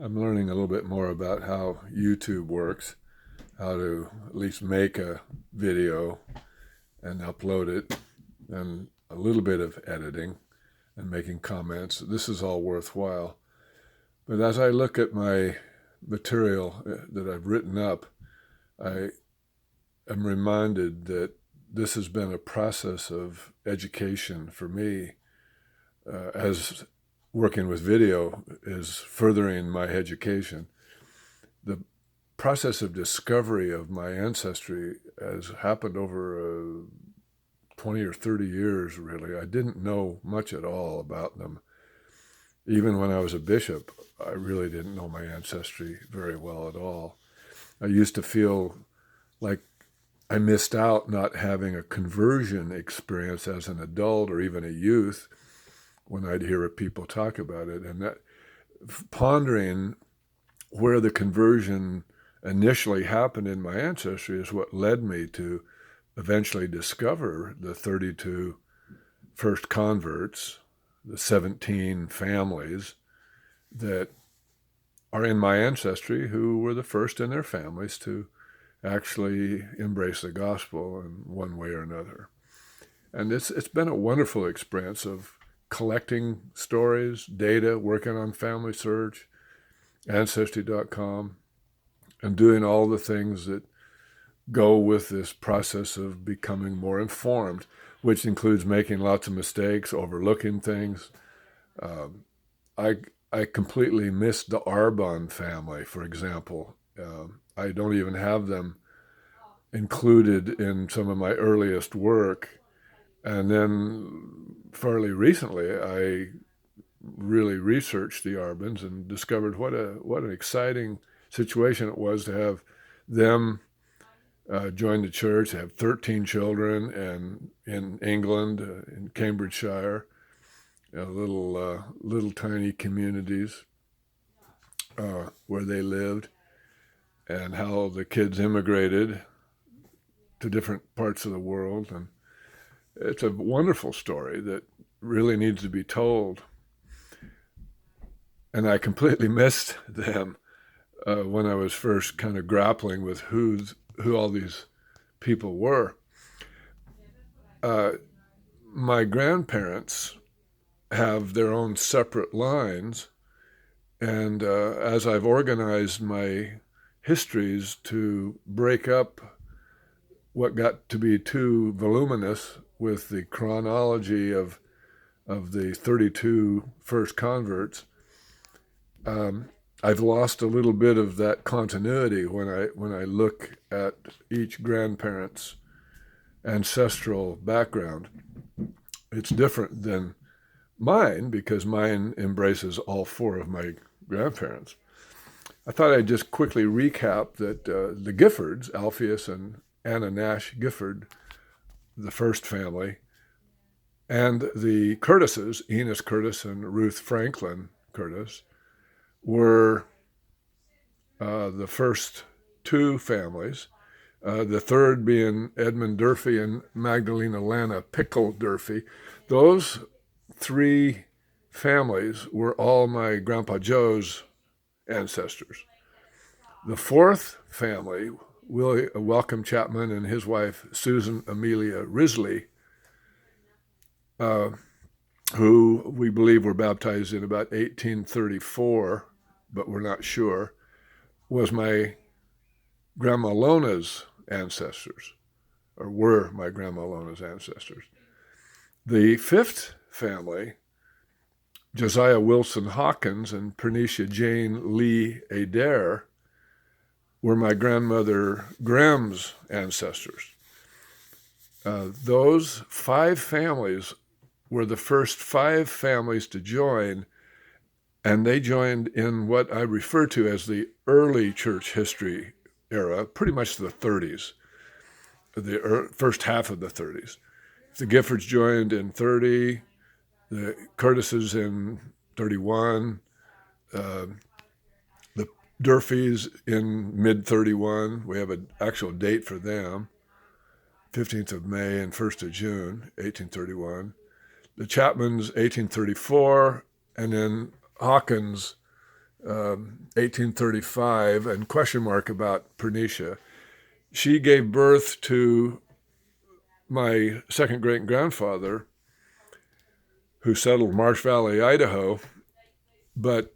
I'm learning a little bit more about how YouTube works, how to at least make a video and upload it, and a little bit of editing and making comments. This is all worthwhile. But as I look at my material that I've written up, I am reminded that this has been a process of education for me, as working with video is furthering my education. The process of discovery of my ancestry has happened over 20 or 30 years, really. I didn't know much at all about them. Even when I was a bishop, I really didn't know my ancestry very well at all. I used to feel like I missed out not having a conversion experience as an adult or even a youth when I'd hear people talk about it. And that pondering where the conversion initially happened in my ancestry is what led me to eventually discover the 32 first converts, the 17 families that are in my ancestry who were the first in their families to actually embrace the gospel in one way or another. And it's been a wonderful experience of collecting stories, data, working on Family Search, Ancestry.com, and doing all the things that go with this process of becoming more informed, which includes making lots of mistakes, overlooking things. I I completely missed the Arbon family, for example. I don't even have them included in some of my earliest work. And then fairly recently, I really researched the Arbons and discovered what an exciting situation it was to have them join the church. They have 13 children, and in England, in Cambridgeshire, little tiny communities where they lived, and how the kids immigrated to different parts of the world. And it's a wonderful story that really needs to be told. And I completely missed them when I was first kind of grappling with who all these people were. Uh, my grandparents have their own separate lines, and as I've organized my histories to break up what got to be too voluminous with the chronology of the 32 first converts, I've lost a little bit of that continuity when I look at each grandparent's ancestral background. It's different than mine because mine embraces all four of my grandparents. I thought I'd just quickly recap that the Giffords, Alpheus and Anna Nash Gifford, the first family, and the Curtises, Enos Curtis and Ruth Franklin Curtis, were the first two families, the third being Edmund Durfee and Magdalena Lana Pickle Durfee. Those three families were all my Grandpa Joe's ancestors. The fourth family, Welcome Chapman and his wife Susan Amelia Risley, who we believe were baptized in about 1834, but we're not sure, was my Grandma Lona's ancestors, or were my Grandma Lona's ancestors. The fifth family, Josiah Wilson Hawkins and Pernicia Jane Lee Adair, were my grandmother Graham's ancestors. Those five families were the first five families to join, and they joined in what I refer to as the early church history era, pretty much the 30s, the first half of the 30s. The Giffords joined in 30, the Curtises in 31, the Durfees in mid 31. We have an actual date for them, 15th of May and 1st of June, 1831. The Chapmans, 1834, and then Hawkins 1835, and question mark about Pernicia. She gave birth to my second great grandfather, who settled Marsh Valley, Idaho, but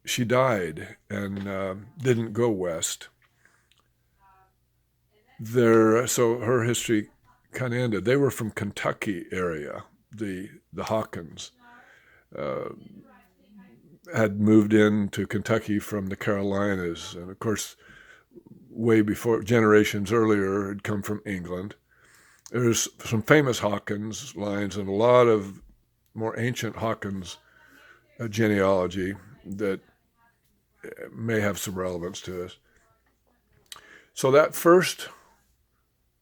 she died and didn't go west. So her history kind of ended. They were from Kentucky area. The Hawkins had moved into Kentucky from the Carolinas, and of course, way before, generations earlier, had come from England. There's some famous Hawkins lines and a lot of more ancient Hawkins genealogy that may have some relevance to us. So that first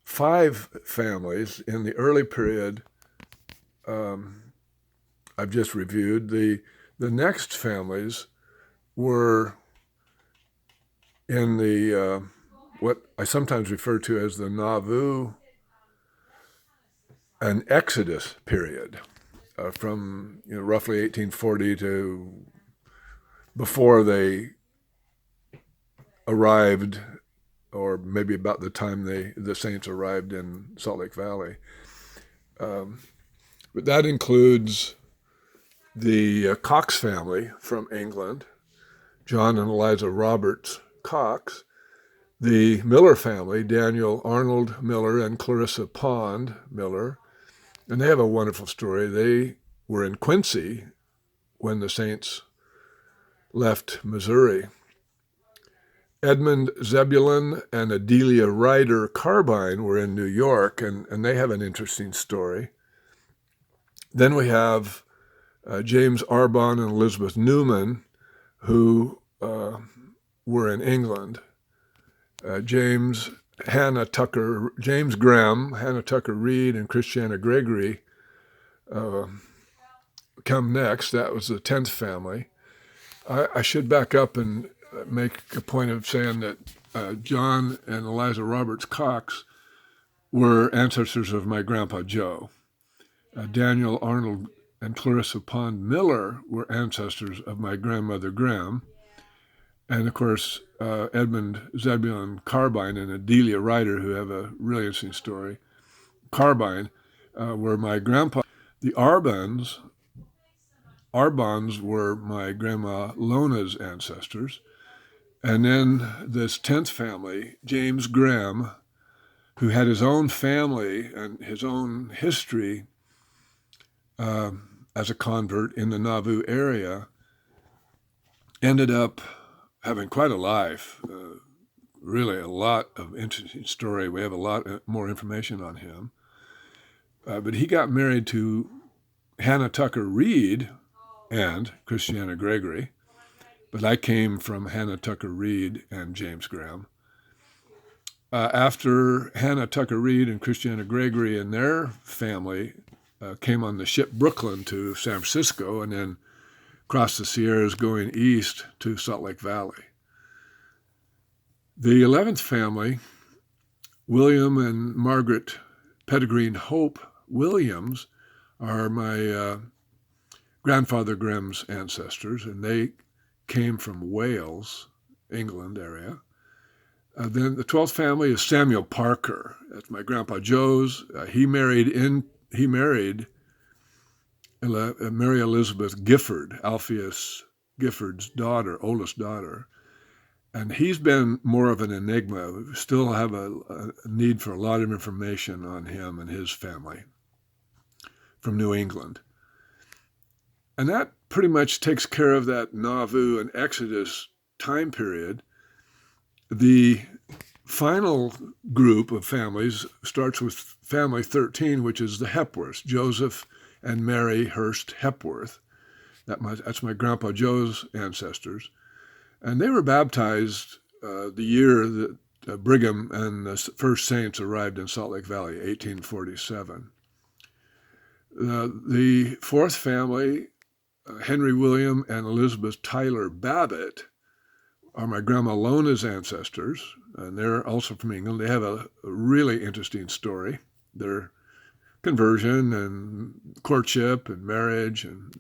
5 families in the early period I've just reviewed. The next families were in the what I sometimes refer to as the Nauvoo and Exodus period, from roughly 1840 to before they arrived, or maybe about the time the Saints arrived in Salt Lake Valley. But that includes the Cox family from England, John and Eliza Roberts Cox, the Miller family, Daniel Arnold Miller and Clarissa Pond Miller, and they have a wonderful story. They were in Quincy when the Saints left Missouri. Edmund Zebulon and Adelia Ryder Carbine were in New York, and they have an interesting story. Then we have James Arbon and Elizabeth Newman, who were in England. James Graham, Hannah Tucker Reed, and Christiana Gregory come next. That was the 10th family. I should back up and make a point of saying that John and Eliza Roberts Cox were ancestors of my Grandpa Joe. Daniel Arnold and Clarissa Pond Miller were ancestors of my grandmother Graham. And of course, Edmund Zebulon Carbine and Adelia Ryder, who have a really interesting story. Carbine were my grandpa. The Arbons were my grandma Lona's ancestors. And then this 10th family, James Graham, who had his own family and his own history as a convert in the Nauvoo area, ended up having quite a life, really a lot of interesting story. We have a lot more information on him. But he got married to Hannah Tucker Reed and Christiana Gregory. But I came from Hannah Tucker Reed and James Graham. After Hannah Tucker Reed and Christiana Gregory and their family came on the ship Brooklyn to San Francisco and then crossed the Sierras going east to Salt Lake Valley. The 11th family, William and Margaret Pettigreen Hope Williams, are my grandfather Graham's ancestors, and they came from Wales, England area. Then the 12th family is Samuel Parker. That's my Grandpa Joe's. He married Mary Elizabeth Gifford, Alpheus Gifford's daughter, oldest daughter. And he's been more of an enigma. We still have a need for a lot of information on him and his family from New England. And that pretty much takes care of that Nauvoo and Exodus time period. The final group of families starts with family 13, which is the Hepworths, Joseph and Mary Hurst Hepworth. That's my Grandpa Joe's ancestors. And they were baptized the year that Brigham and the first saints arrived in Salt Lake Valley, 1847. The 4th family, Henry William and Elizabeth Tyler Babbitt, are my Grandma Lona's ancestors, and they're also from England. They have a really interesting story. Their conversion and courtship and marriage, and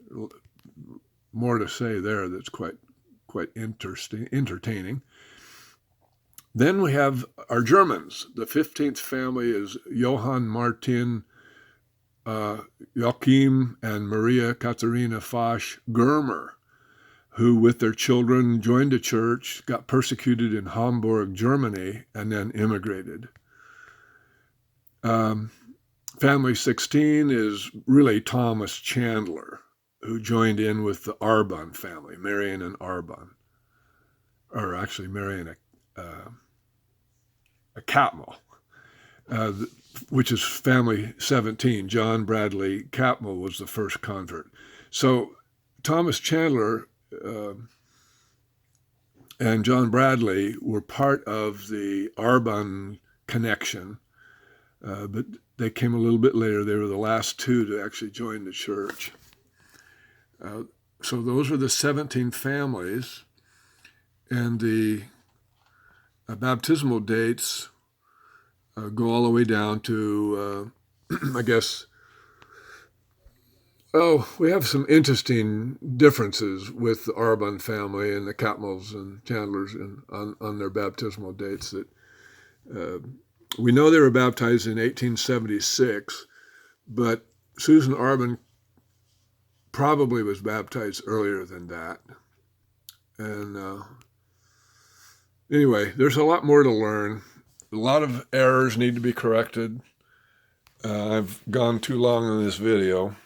more to say there that's quite quite interesting, entertaining. Then we have our Germans. The 15th family is Johann Martin Joachim and Maria Katharina Fasch Germer, who with their children joined a church, got persecuted in Hamburg, Germany, and then immigrated. Family 16 is really Thomas Chandler, who joined in with the Arbon family, Marion and Arbon, or actually Marion a Catmull, which is family 17. John Bradley Catmull was the first convert. So Thomas Chandler and John Bradley were part of the Arbon connection, but they came a little bit later. They were the last two to actually join the church. So those are the 17 families, and the baptismal dates go all the way down to, I guess, we have some interesting differences with the Arbon family and the Catmulls and Chandlers on their baptismal dates. That we know they were baptized in 1876, but Susan Arbon probably was baptized earlier than that. And anyway, there's a lot more to learn. A lot of errors need to be corrected. I've gone too long in this video.